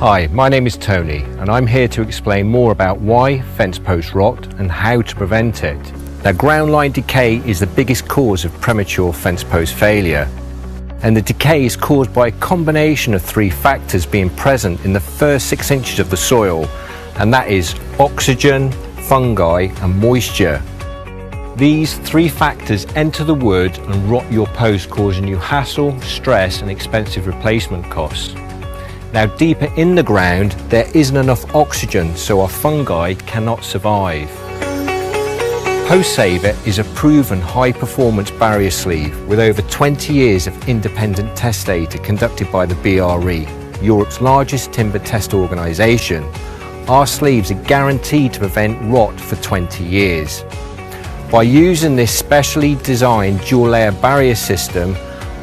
Hi, my name is Tony and I'm here to explain more about why fence posts rot and how to prevent it. Now, ground line decay is the biggest cause of premature fence post failure, and the decay is caused by a combination of three factors being present in the first 6 inches of the soil, and that is oxygen, fungi and moisture. These three factors enter the wood and rot your post, causing you hassle, stress and expensive replacement costs. Now, deeper in the ground there isn't enough oxygen, so our fungi cannot survive. Post Saver is a proven high performance barrier sleeve with over 20 years of independent test data conducted by the BRE, Europe's largest timber test organisation. Our sleeves are guaranteed to prevent rot for 20 years. By using this specially designed dual layer barrier system,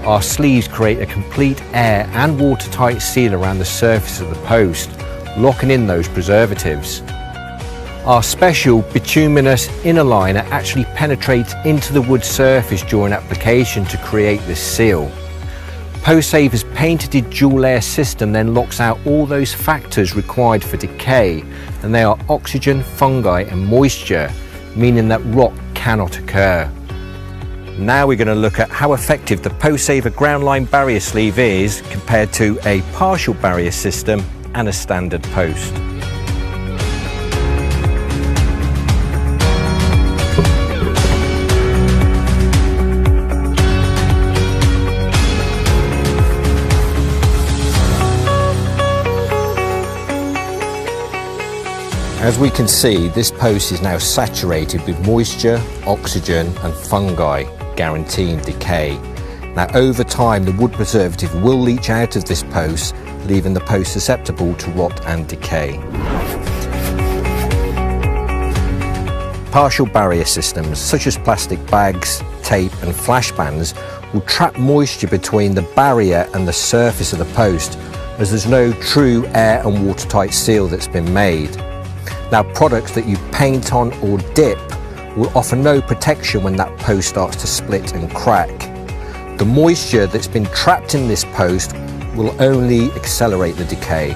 our sleeves create a complete air and watertight seal around the surface of the post, locking in those preservatives. Our special bituminous inner liner actually penetrates into the wood surface during application to create this seal. Post Saver's patented dual layer system then locks out all those factors required for decay, and they are oxygen, fungi and moisture, meaning that rot cannot occur. Now we're going to look at how effective the Post Saver ground line barrier sleeve is compared to a partial barrier system and a standard post. As we can see, this post is now saturated with moisture, oxygen and fungi, guaranteeing decay. Now, over time the wood preservative will leach out of this post, leaving the post susceptible to rot and decay. Partial barrier systems such as plastic bags, tape and flash bands will trap moisture between the barrier and the surface of the post, as there's no true air and watertight seal that's been made. Now, products that you paint on or dip will offer no protection when that post starts to split and crack. The moisture that's been trapped in this post will only accelerate the decay.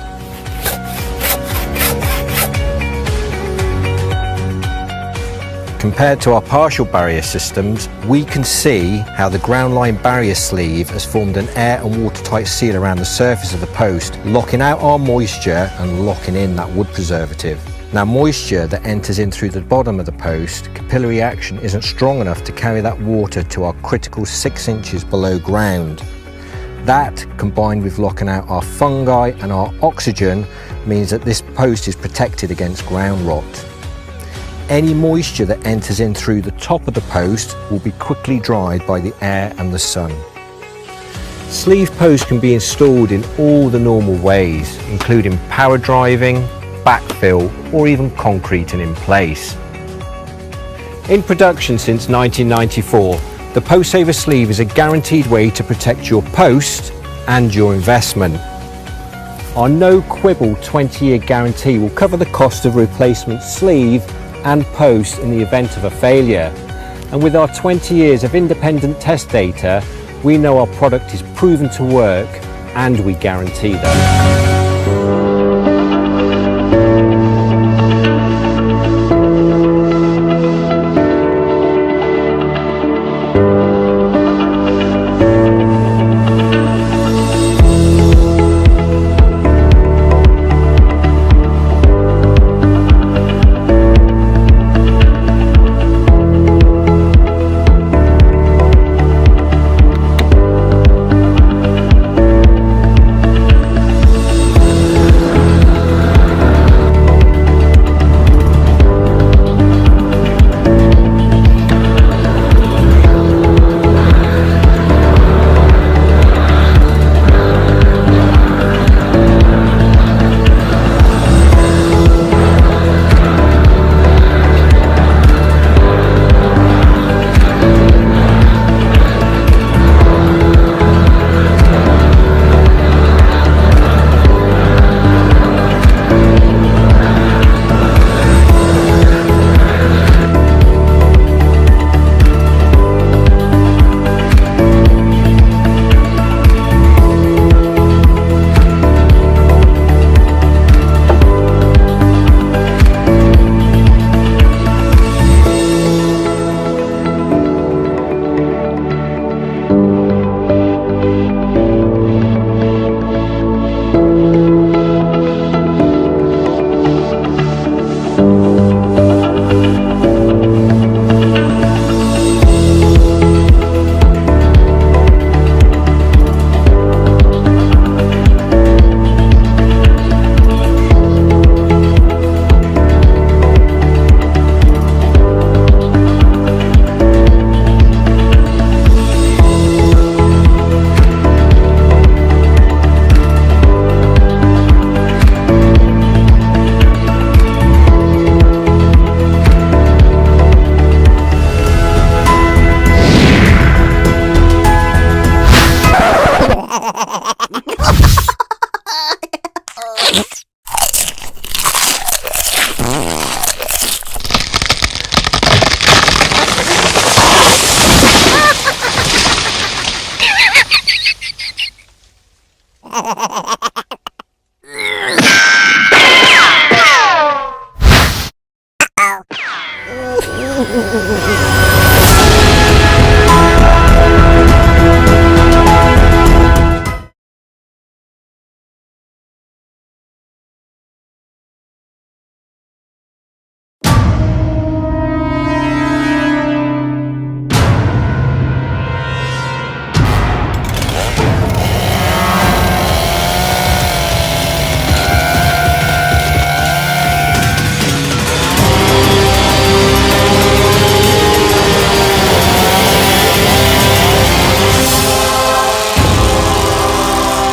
Compared to our partial barrier systems, we can see how the ground line barrier sleeve has formed an air and watertight seal around the surface of the post, locking out our moisture and locking in that wood preservative. Now, moisture that enters in through the bottom of the post, capillary action isn't strong enough to carry that water to our critical 6 inches below ground. That, combined with locking out our fungi and our oxygen, means that this post is protected against ground rot. Any moisture that enters in through the top of the post will be quickly dried by the air and the sun. Sleeve posts can be installed in all the normal ways, including power driving, backfill or even concreting in place. In production since 1994, the Post Saver sleeve is a guaranteed way to protect your post and your investment. Our no quibble 20-year guarantee will cover the cost of replacement sleeve and post in the event of a failure. And with our 20 years of independent test data, we know our product is proven to work and we guarantee that.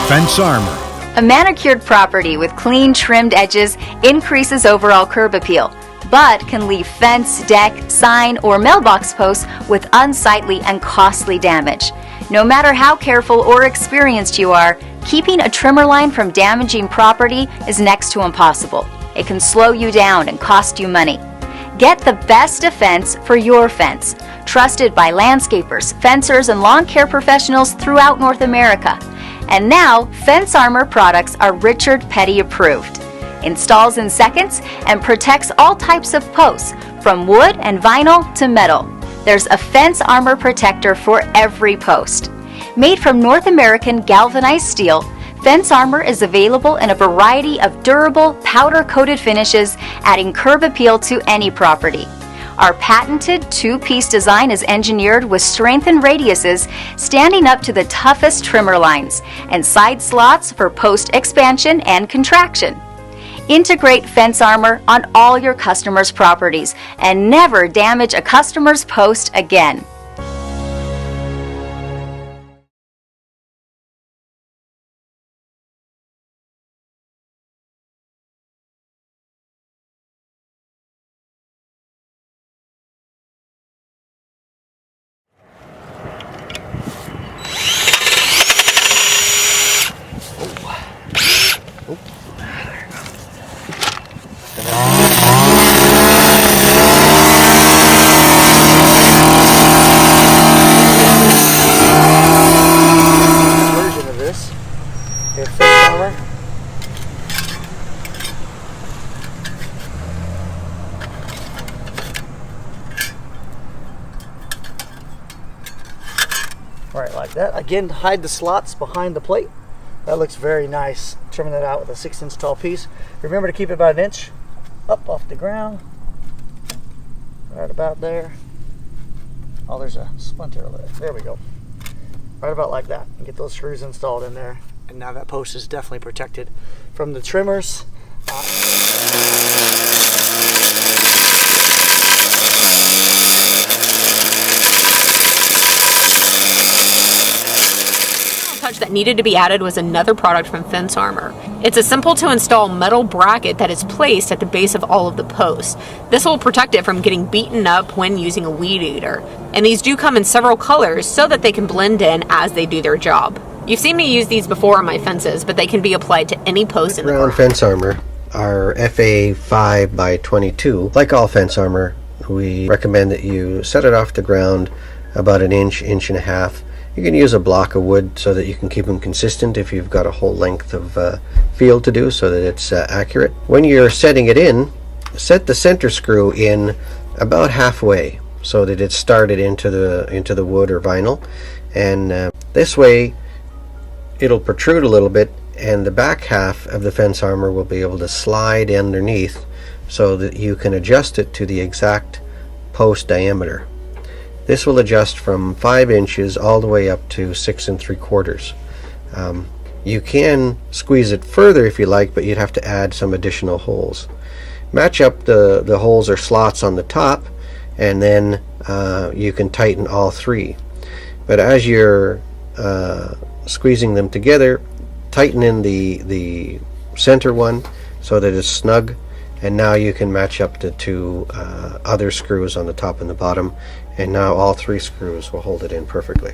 Fence armor. A manicured property with clean, trimmed edges increases overall curb appeal, but can leave fence, deck, sign, or mailbox posts with unsightly and costly damage. No matter how careful or experienced you are, keeping a trimmer line from damaging property is next to impossible. It can slow you down and cost you money. Get the best defense for your fence, trusted by landscapers, fencers, and lawn care professionals throughout North America. And now, Fence Armor products are Richard Petty approved. Installs in seconds and protects all types of posts, from wood and vinyl to metal. There's a Fence Armor protector for every post. Made from North American galvanized steel, Fence Armor is available in a variety of durable, powder-coated finishes, adding curb appeal to any property. Our patented two-piece design is engineered with strengthened radiuses standing up to the toughest trimmer lines and side slots for post expansion and contraction. Integrate Fence Armor on all your customers' properties and never damage a customer's post again. Version of this, your Fence Armor. Right, like that. Again, hide the slots behind the plate. That looks very nice. Trimming that out with a 6-inch tall piece. Remember to keep it about an inch up off the ground. Right about there. Oh, there's a splinter over there. There we go. Right about like that. And get those screws installed in there. And now that post is definitely protected from the trimmers. Touch that needed to be added was another product from Fence Armor. It's a simple to install metal bracket that is placed at the base of all of the posts. This will protect it from getting beaten up when using a weed eater. And these do come in several colors so that they can blend in as they do their job. You've seen me use these before on my fences, but they can be applied to any post in the ground. Fence Armor are FA 5x22. Like all Fence Armor, we recommend that you set it off the ground about an inch, inch and a half. You can use a block of wood so that you can keep them consistent if you've got a whole length of field to do so that it's accurate. When you're setting it in, set the center screw in about halfway so that it's started into the wood or vinyl, and this way it'll protrude a little bit and the back half of the Fence Armor will be able to slide underneath so that you can adjust it to the exact post diameter. This will adjust from 5 inches all the way up to 6 3/4. You can squeeze it further if you like, but you'd have to add some additional holes. Match up the holes or slots on the top, and then you can tighten all 3. But as you're squeezing them together, tighten in the center one so that it's snug, and now you can match up the 2 other screws on the top and the bottom, and now all 3 screws will hold it in perfectly.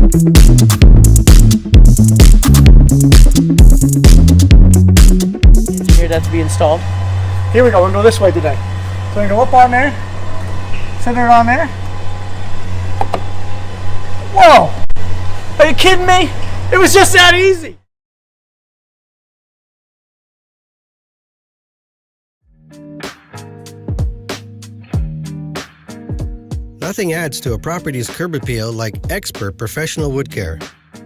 Here that to be installed. Here we go, we're gonna go this way today. So we're gonna go up on there, center it on there. Whoa! Are you kidding me? It was just that easy. Nothing adds to a property's curb appeal like expert professional wood care.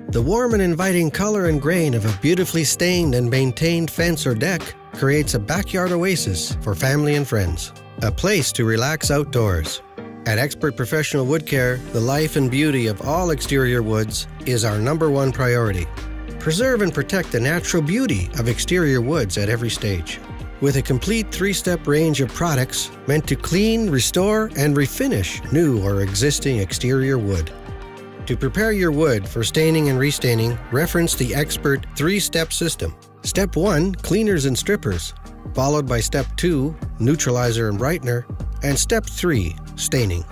The warm and inviting color and grain of a beautifully stained and maintained fence or deck creates a backyard oasis for family and friends, a place to relax outdoors. At Expert Professional Wood Care, the life and beauty of all exterior woods is our #1 priority. Preserve and protect the natural beauty of exterior woods at every stage. With a complete 3-step range of products meant to clean, restore, and refinish new or existing exterior wood. To prepare your wood for staining and restaining, reference the Expert 3-step system. Step 1, cleaners and strippers, followed by Step 2, neutralizer and brightener, and Step 3, staining.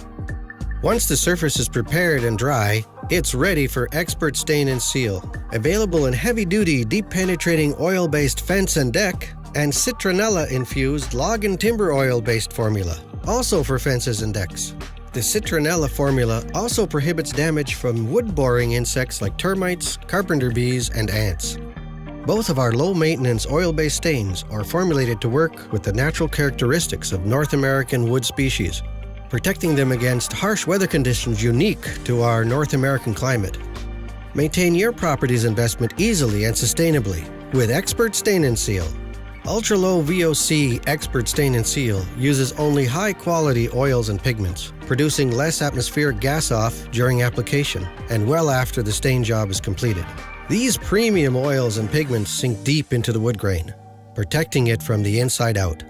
Once the surface is prepared and dry, it's ready for Expert Stain and Seal. Available in heavy-duty, deep-penetrating oil-based fence and deck, and citronella-infused log and timber oil-based formula, also for fences and decks. The citronella formula also prohibits damage from wood-boring insects like termites, carpenter bees, and ants. Both of our low-maintenance oil-based stains are formulated to work with the natural characteristics of North American wood species, protecting them against harsh weather conditions unique to our North American climate. Maintain your property's investment easily and sustainably with Expert Stain and Seal. Ultra-low VOC Expert Stain and Seal uses only high-quality oils and pigments, producing less atmospheric gas off during application and well after the stain job is completed. These premium oils and pigments sink deep into the wood grain, protecting it from the inside out.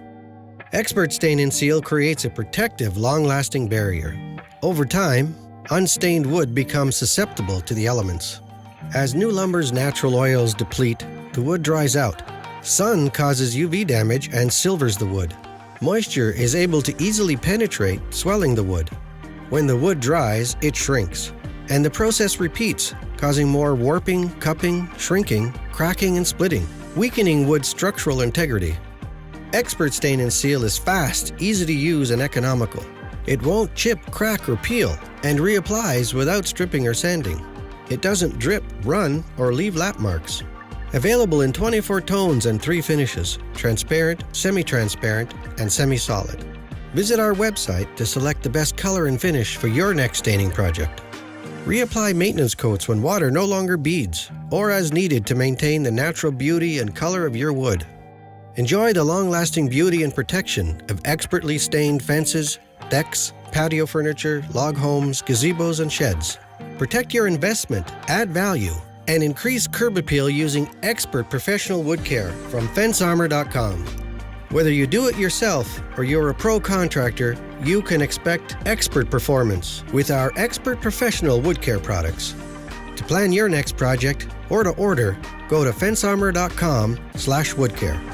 Expert Stain and Seal creates a protective, long-lasting barrier. Over time, unstained wood becomes susceptible to the elements. As new lumber's natural oils deplete, the wood dries out. Sun causes UV damage and silvers the wood. Moisture is able to easily penetrate, swelling the wood. When the wood dries, it shrinks, and the process repeats, causing more warping, cupping, shrinking, cracking, and splitting, weakening wood's structural integrity. Expert Stain and Seal is fast, easy to use, and economical. It won't chip, crack, or peel, and reapplies without stripping or sanding. It doesn't drip, run, or leave lap marks. Available in 24 tones and 3 finishes: transparent, semi-transparent, and semi-solid. Visit our website to select the best color and finish for your next staining project. Reapply maintenance coats when water no longer beads, or as needed to maintain the natural beauty and color of your wood. Enjoy the long-lasting beauty and protection of expertly stained fences, decks, patio furniture, log homes, gazebos, and sheds. Protect your investment, add value, and increase curb appeal using expert professional wood care from FenceArmor.com. Whether you do it yourself or you're a pro contractor, you can expect expert performance with our expert professional wood care products. To plan your next project or to order, go to FenceArmor.com/woodcare.